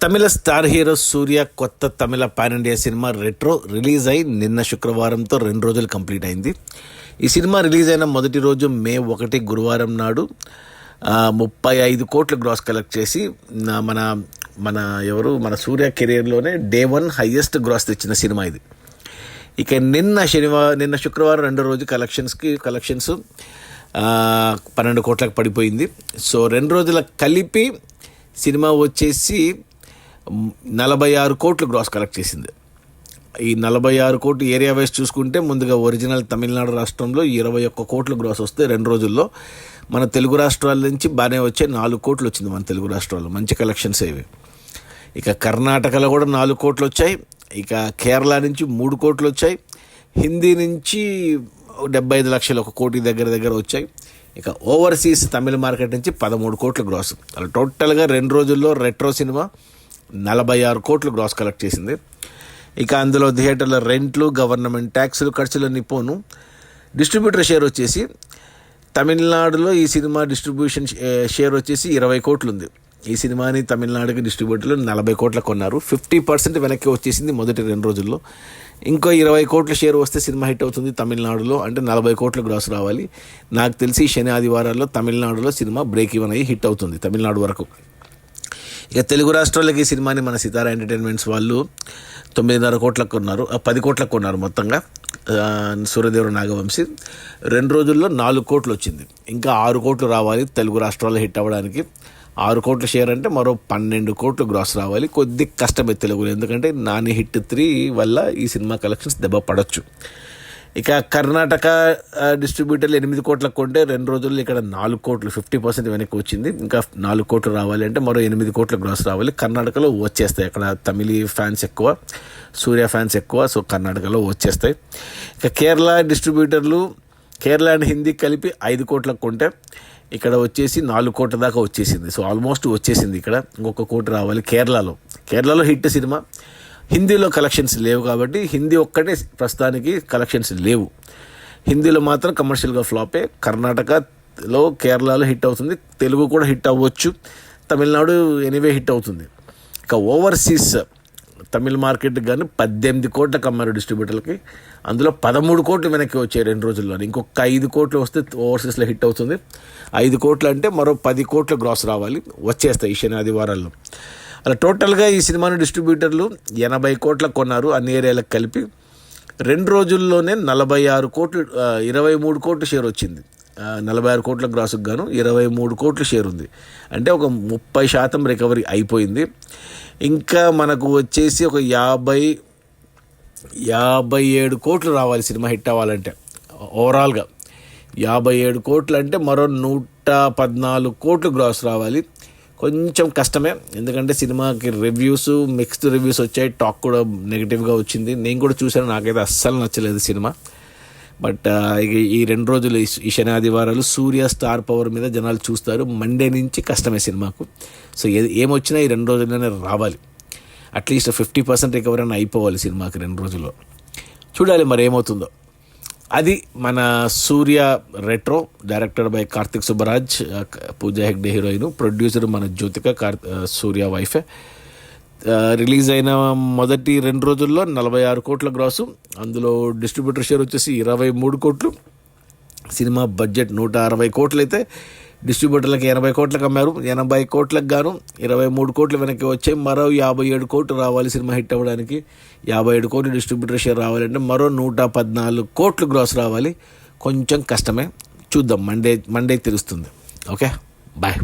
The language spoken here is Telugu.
తమిళ స్టార్ హీరో సూర్య కొత్త Tamil pan India cinema Retro release అయి నిన్న శుక్రవారంతో 2 రోజులు కంప్లీట్ అయింది. ఈ సినిమా రిలీజ్ అయిన మొదటి రోజు మే 1 గురువారం నాడు 35 కోట్లు గ్రాస్ కలెక్ట్ చేసి మన సూర్య కెరీర్లోనే డే 1 హైయెస్ట్ గ్రాస్ తెచ్చిన సినిమా ఇది. ఇక నిన్న శుక్రవారం 2 రోజు కలెక్షన్స్ 12 కోట్లకు పడిపోయింది. సో 2 రోజుల కలిపి సినిమా వచ్చేసి 46 కోట్లు గ్రాస్ కలెక్ట్ చేసింది. ఈ 46 కోట్లు ఏరియా వైజ్ చూసుకుంటే ముందుగా ఒరిజినల్ తమిళనాడు రాష్ట్రంలో 21 కోట్లు గ్రాస్ వస్తే 2 రోజుల్లో మన తెలుగు రాష్ట్రాల నుంచి బాగానే వచ్చే 4 కోట్లు వచ్చింది. మన తెలుగు రాష్ట్రాల్లో మంచి కలెక్షన్స్ ఇవి. ఇక కర్ణాటకలో కూడా 4 కోట్లు వచ్చాయి. ఇక కేరళ నుంచి 3 కోట్లు వచ్చాయి. హిందీ నుంచి 75 లక్షలు 1 కోటి దగ్గర వచ్చాయి. ఇక ఓవర్సీస్ తమిళ మార్కెట్ నుంచి 13 కోట్లు గ్రాస్. అలా టోటల్గా 2 రోజుల్లో రెట్రో సినిమా 46 కోట్లు గ్రాస్ కలెక్ట్ చేసింది. ఇక అందులో థియేటర్ల రెంట్లు, గవర్నమెంట్ ట్యాక్సులు, ఖర్చులన్నీ పోను. డిస్ట్రిబ్యూటర్ షేర్ వచ్చేసి తమిళనాడులో ఈ సినిమా డిస్ట్రిబ్యూషన్ షేర్ వచ్చేసి 20 కోట్లు ఉంది. ఈ సినిమాని తమిళనాడుకి డిస్ట్రిబ్యూటర్లు 40 కోట్ల కొన్నారు. 50% వెనక్కి వచ్చేసింది మొదటి 2 రోజుల్లో. ఇంకో 20 కోట్ల షేర్ వస్తే సినిమా హిట్ అవుతుంది తమిళనాడులో. అంటే 40 కోట్ల గ్రాస్ రావాలి. నాకు తెలిసి శని ఆదివారాల్లో తమిళనాడులో సినిమా బ్రేక్ ఈవెన్ అయ్యి హిట్ అవుతుంది తమిళనాడు వరకు. ఇక తెలుగు రాష్ట్రాలకి ఈ సినిమాని మన సితారా ఎంటర్టైన్మెంట్స్ వాళ్ళు 9.5 కోట్లకు కొన్నారు, 10 కోట్లకు కొన్నారు మొత్తంగా. సూర్యదేవర నాగవంశీ 2 రోజుల్లో 4 కోట్లు వచ్చింది. ఇంకా 6 కోట్లు రావాలి తెలుగు రాష్ట్రాల్లో హిట్ అవ్వడానికి. 6 కోట్ల షేర్ అంటే మరో 12 కోట్లు గ్రాస్ రావాలి. కొద్ది కష్టమే తెలుగులో, ఎందుకంటే నాని హిట్ 3 వల్ల ఈ సినిమా కలెక్షన్స్ దెబ్బ పడవచ్చు. ఇక కర్ణాటక డిస్ట్రిబ్యూటర్లు 8 కోట్లకు కొంటే 2 రోజుల్లో ఇక్కడ 4 కోట్లు 50% వెనక్కి వచ్చింది. ఇంకా 4 కోట్లు రావాలి అంటే మరో 8 కోట్ల గ్రాస్ రావాలి. కర్ణాటకలో వచ్చేస్తాయి. అక్కడ తమిళ ఫ్యాన్స్ ఎక్కువ, సూర్య ఫ్యాన్స్ ఎక్కువ. సో కర్ణాటకలో వచ్చేస్తాయి. ఇక కేరళ డిస్ట్రిబ్యూటర్లు కేరళ అండ్ హిందీ కలిపి 5 కోట్లకు కొంటే ఇక్కడ వచ్చేసి 4 కోట్ల దాకా వచ్చేసింది. సో ఆల్మోస్ట్ వచ్చేసింది. ఇక్కడ ఇంకొక కోటి రావాలి. కేరళలో హిట్ సినిమా. హిందీలో కలెక్షన్స్ లేవు కాబట్టి హిందీ ఒక్కటే ప్రస్తుతానికి కలెక్షన్స్ లేవు. హిందీలో మాత్రం కమర్షియల్గా ఫ్లాపే. కర్ణాటకలో, కేరళలో హిట్ అవుతుంది. తెలుగు కూడా హిట్ అవ్వచ్చు. తమిళనాడు ఎనీవే హిట్ అవుతుంది. ఇక ఓవర్సీస్ తమిళ మార్కెట్కి కానీ 18 కోట్లకు అమ్మారు డిస్ట్రిబ్యూటర్లకి. అందులో 13 కోట్లు వెనక్కి వచ్చాయి 2 రోజుల్లో. ఇంకొక 5 కోట్లు వస్తే ఓవర్సీస్లో హిట్ అవుతుంది. 5 కోట్లు అంటే మరో 10 కోట్ల గ్రాస్ రావాలి. వచ్చేస్తాయి ఈ శని ఆదివారాల్లో. అలా టోటల్గా ఈ సినిమాను డిస్ట్రిబ్యూటర్లు 80 కోట్లకు కొన్నారు అన్ని ఏరియాలకు కలిపి. 2 రోజుల్లోనే 46 కోట్లు 23 కోట్ల షేర్ వచ్చింది. 46 కోట్ల గ్రాసుకు గాను 23 కోట్ల షేర్ ఉంది. అంటే ఒక 30% రికవరీ అయిపోయింది. ఇంకా మనకు వచ్చేసి ఒక 57 కోట్లు రావాలి సినిమా హిట్ అవ్వాలంటే. ఓవరాల్గా 57 కోట్లు అంటే మరో 114 కోట్లు గ్రాస్ రావాలి. కొంచెం కష్టమే, ఎందుకంటే సినిమాకి మిక్స్డ్ రివ్యూస్ వచ్చాయి. టాక్ కూడా నెగిటివ్గా వచ్చింది. నేను కూడా చూశాను, నాకైతే అస్సలు నచ్చలేదు సినిమా. బట్ ఈ 2 రోజులు ఈ శని ఆదివారాలు సూర్య స్టార్ పవర్ మీద జనాలు చూస్తారు. మండే నుంచి కష్టమే సినిమాకు. సో ఏమొచ్చినా ఈ 2 రోజుల్లోనే రావాలి. అట్లీస్ట్ 50% రికవరీ అని అయిపోవాలి సినిమాకి 2 రోజుల్లో. చూడాలి మరి ఏమవుతుందో. అది మన Surya Retro. Director by Karthik Subbaraj, Pooja Hegde heroine, producer మన జ్యోతిక, సూర్య వైఫే. రిలీజ్ అయిన మొదటి 2 రోజుల్లో 46 కోట్ల గ్రాసు. అందులో డిస్ట్రిబ్యూటర్ షేర్ వచ్చేసి 23 కోట్లు. సినిమా బడ్జెట్ 160 కోట్లు అయితే డిస్ట్రిబ్యూటర్లకు 80 కోట్లకు అమ్మారు. 80 కోట్లకు గాను 23 కోట్లు వెనక్కి వచ్చాయి. మరో 57 కోట్లు రావాలి సినిమా హిట్ అవ్వడానికి. 57 కోట్లు డిస్ట్రిబ్యూటర్ షేర్ రావాలంటే మరో 114 కోట్లు గ్రాస్ రావాలి. కొంచెం కష్టమే. చూద్దాం, మండే తెలుస్తుంది. Okay, bye.